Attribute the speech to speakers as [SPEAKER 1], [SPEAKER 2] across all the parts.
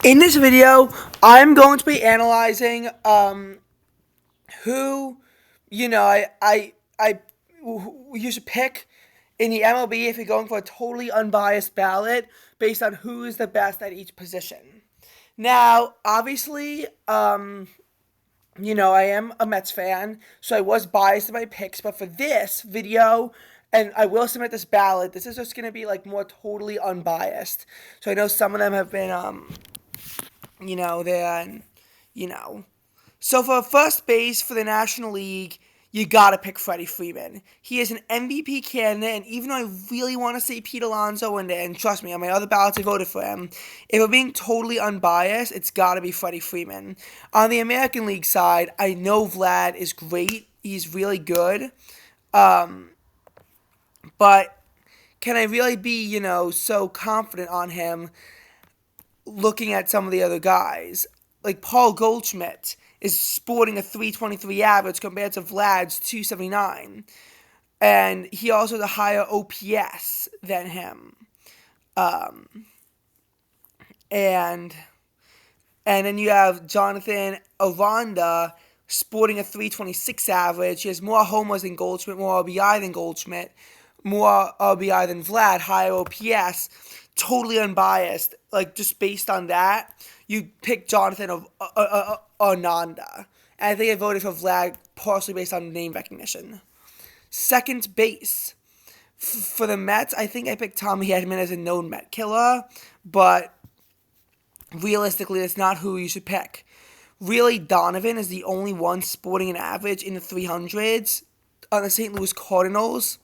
[SPEAKER 1] In this video, I'm going to be analyzing who, you know, who you should pick in the MLB if you're going for a totally unbiased ballot based on who is the best at each position. Now, obviously, I am a Mets fan, so I was biased in my picks, but for this video, and I will submit this ballot, this is just going to be like more totally unbiased. So I know some of them have been, then, you know. So for first base for the National League, you gotta pick Freddie Freeman. He is an MVP candidate, and even though I really want to say Pete Alonso in there, and trust me, on my other ballots I voted for him, if we're being totally unbiased, it's gotta be Freddie Freeman. On the American League side, I know Vlad is great. He's really good. But can I really be, so confident on him looking at some of the other guys? Like Paul Goldschmidt is sporting a 323 average compared to Vlad's 279. And he also has a higher OPS than him. And and then you have Jonathan Aranda sporting a 326 average. He has more homers than Goldschmidt, more RBI than Goldschmidt, more RBI than Vlad, higher OPS. Totally unbiased. Like, just based on that, you pick Jonathan Aranda. And I think I voted for Vlad partially based on name recognition. Second base. For the Mets, I think I picked Tommy Edman as a known Met killer, but realistically, that's not who you should pick. Really, Donovan is the only one sporting an average in the 300s on the St. Louis Cardinals,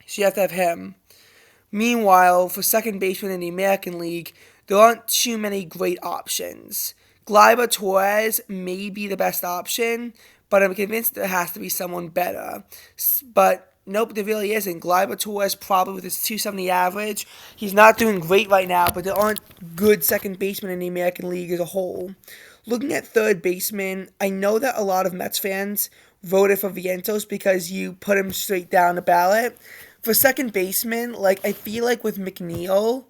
[SPEAKER 1] so you have to have him. Meanwhile, for second baseman in the American League, there aren't too many great options. Gleyber Torres may be the best option, but I'm convinced there has to be someone better. But nope, there really isn't. Gleyber Torres, probably with his 270 average, he's not doing great right now, but there aren't good second basemen in the American League as a whole. Looking at third baseman, I know that a lot of Mets fans voted for Vientos because you put him straight down the ballot. For second baseman, like, I feel like with McNeil,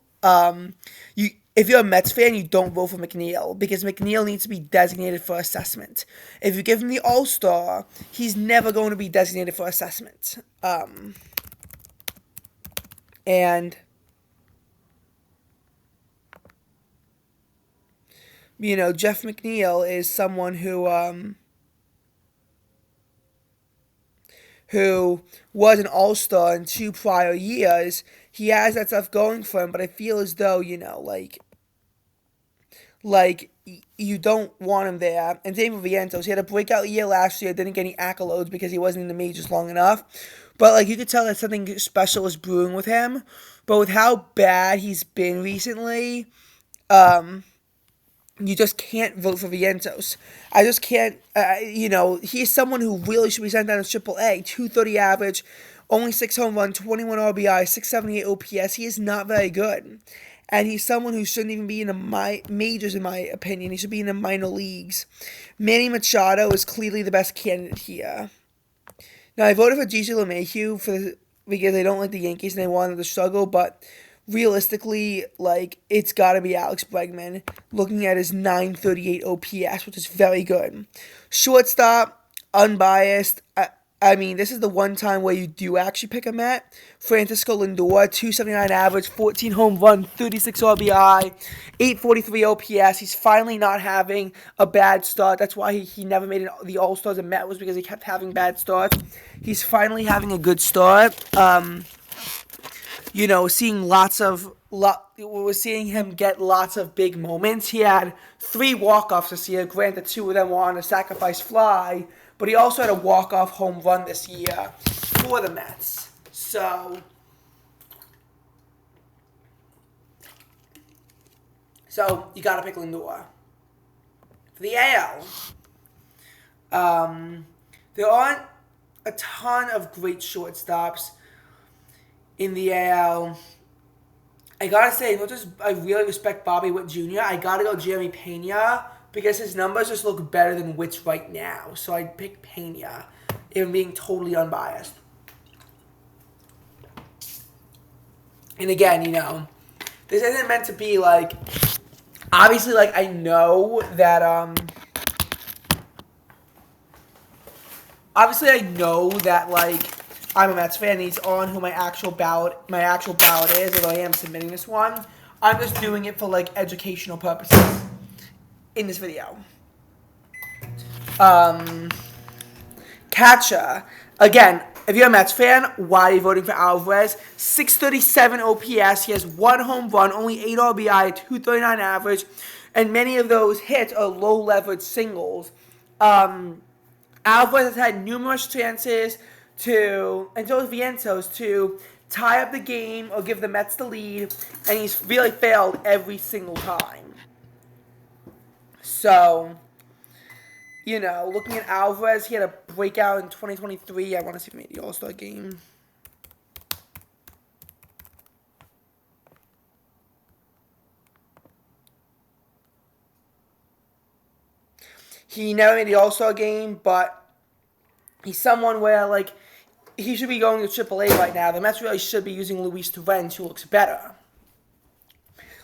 [SPEAKER 1] if you're a Mets fan, you don't vote for McNeil because McNeil needs to be designated for assessment. If you give him the All-Star, he's never going to be designated for assessment. And Jeff McNeil is someone who was an All-Star in 2 prior years. He has that stuff going for him, but I feel as though, you don't want him there. And David Vientos, he had a breakout year last year, didn't get any accolades because he wasn't in the majors long enough. But, you could tell that something special was brewing with him. But with how bad he's been recently, you just can't vote for Vientos. I just can't, he's someone who really should be sent down to AAA. 230 average, only 6 home runs, 21 RBI, 678 OPS. He is not very good. And he's someone who shouldn't even be in the majors, in my opinion. He should be in the minor leagues. Manny Machado is clearly the best candidate here. Now, I voted for Gigi LeMahieu because I don't like the Yankees and I want them to struggle, but realistically, it's got to be Alex Bregman, looking at his 938 OPS, which is very good. Shortstop, unbiased. This is the one time where you do actually pick a Met. Francisco Lindor, 279 average, 14 home run, 36 RBI, 843 OPS. He's finally not having a bad start. That's why he never made the All-Stars in Met, was because he kept having bad starts. He's finally having a good start. We're seeing him get lots of big moments. He had 3 walk-offs this year. Granted, 2 of them were on a sacrifice fly, but he also had a walk-off home run this year for the Mets. So you got to pick Lindor. For the AL, there aren't a ton of great shortstops in the AL. I gotta say, I really respect Bobby Witt Jr., I gotta go Jeremy Pena because his numbers just look better than Witt's right now. So I'd pick Pena, even being totally unbiased. And again, this isn't meant to be obviously, like, I know that like I'm a Mets fan and he's on who my actual ballot is, although I am submitting this one. I'm just doing it for like educational purposes in this video. Um Catcher. Again, if you're a Mets fan, why are you voting for Alvarez? 637 OPS. He has 1 home run, only 8 RBI, 239 average, and many of those hits are low leverage singles. Alvarez has had numerous chances and so has Vientos, to tie up the game or give the Mets the lead, and he's really failed every single time. So, looking at Alvarez, he had a breakout in 2023. I want to see if he made the All-Star game. He never made the All-Star game, but he's someone where, like, he should be going to AAA right now. The Mets really should be using Luis Torrens, who looks better.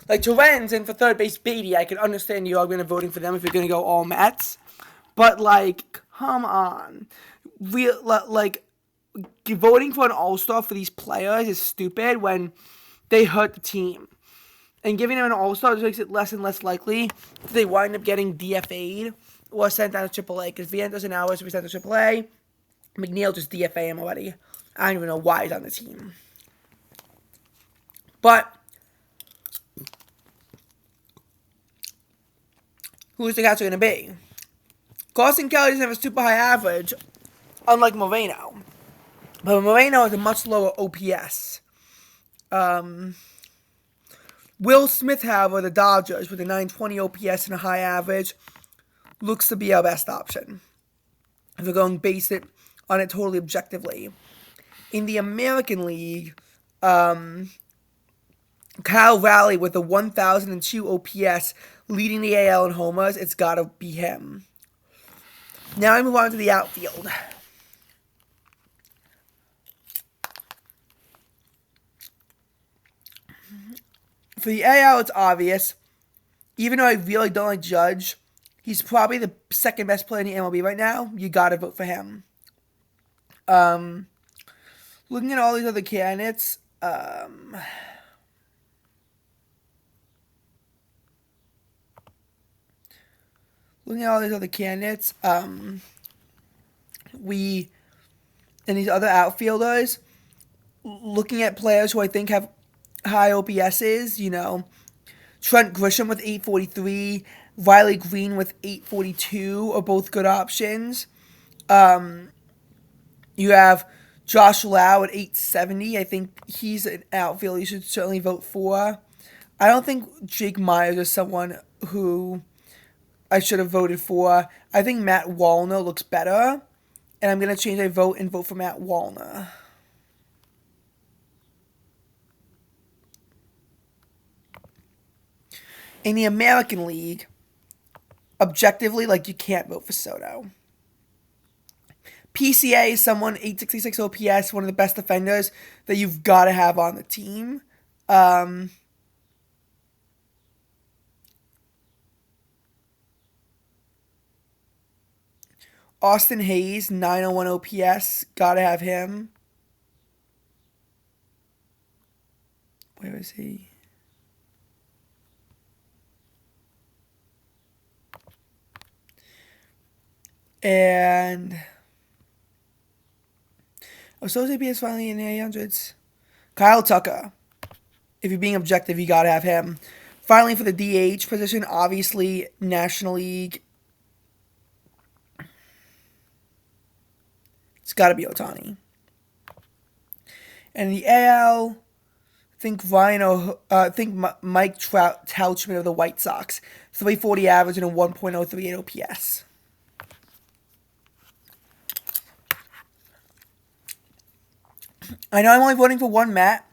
[SPEAKER 1] Like, Torrens and for third base Beatty, I can understand you are going to voting for them if you're going to go all Mets. But, like, come on. Like, voting for an All-Star for these players is stupid when they hurt the team. And giving them an All-Star just makes it less and less likely that they wind up getting DFA'd or sent down to AAA. Because Vientos and Alvarez will be sent to AAA. McNeil just DFA him already. I don't even know why he's on the team. But who's the catcher going to be? Carson Kelly doesn't have a super high average, unlike Moreno. But Moreno has a much lower OPS. Will Smith, however, the Dodgers, with a 920 OPS and a high average, looks to be our best option. If we're going base it on it totally objectively. In the American League, Kyle Raleigh with a 1,002 OPS leading the AL in homers, it's got to be him. Now I move on to the outfield. For the AL, it's obvious. Even though I really don't like Judge, he's probably the second best player in the MLB right now. You got to vote for him. Looking at all these other candidates, and these other outfielders, looking at players who I think have high OPSs, Trent Grisham with 843, Riley Green with 842 are both good options. You have Josh Lau at 870. I think he's an outfielder you should certainly vote for. I don't think Jake Myers is someone who I should have voted for. I think Matt Wallner looks better, and I'm going to change my vote and vote for Matt Wallner. In the American League, objectively, like, you can't vote for Soto. PCA is someone, 866 OPS, one of the best defenders that you've got to have on the team. Austin Hayes, 901 OPS, got to have him. Where is he? And Associate PS finally in the 800s. Kyle Tucker. If you're being objective, you got to have him. Finally, for the DH position, obviously, National League. It's got to be Ohtani. And the AL, I think Mike Tauchman of the White Sox. 340 average and a 1.038 OPS. I know I'm only voting for one Met.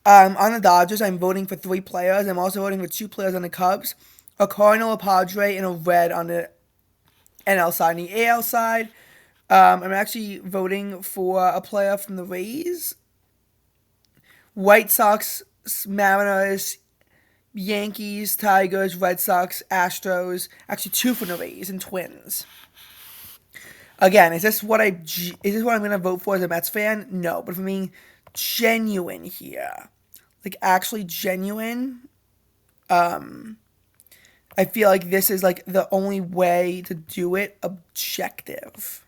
[SPEAKER 1] On the Dodgers, I'm voting for 3 players. I'm also voting for 2 players on the Cubs. A Cardinal, a Padre, and a Red on the NL side. On the AL side, I'm actually voting for a player from the Rays. White Sox, Mariners, Yankees, Tigers, Red Sox, Astros. Actually, two from the Rays and Twins. Again, is this what I'm gonna vote for as a Mets fan? No, but for being genuine here, like actually genuine, I feel like this is like the only way to do it objective.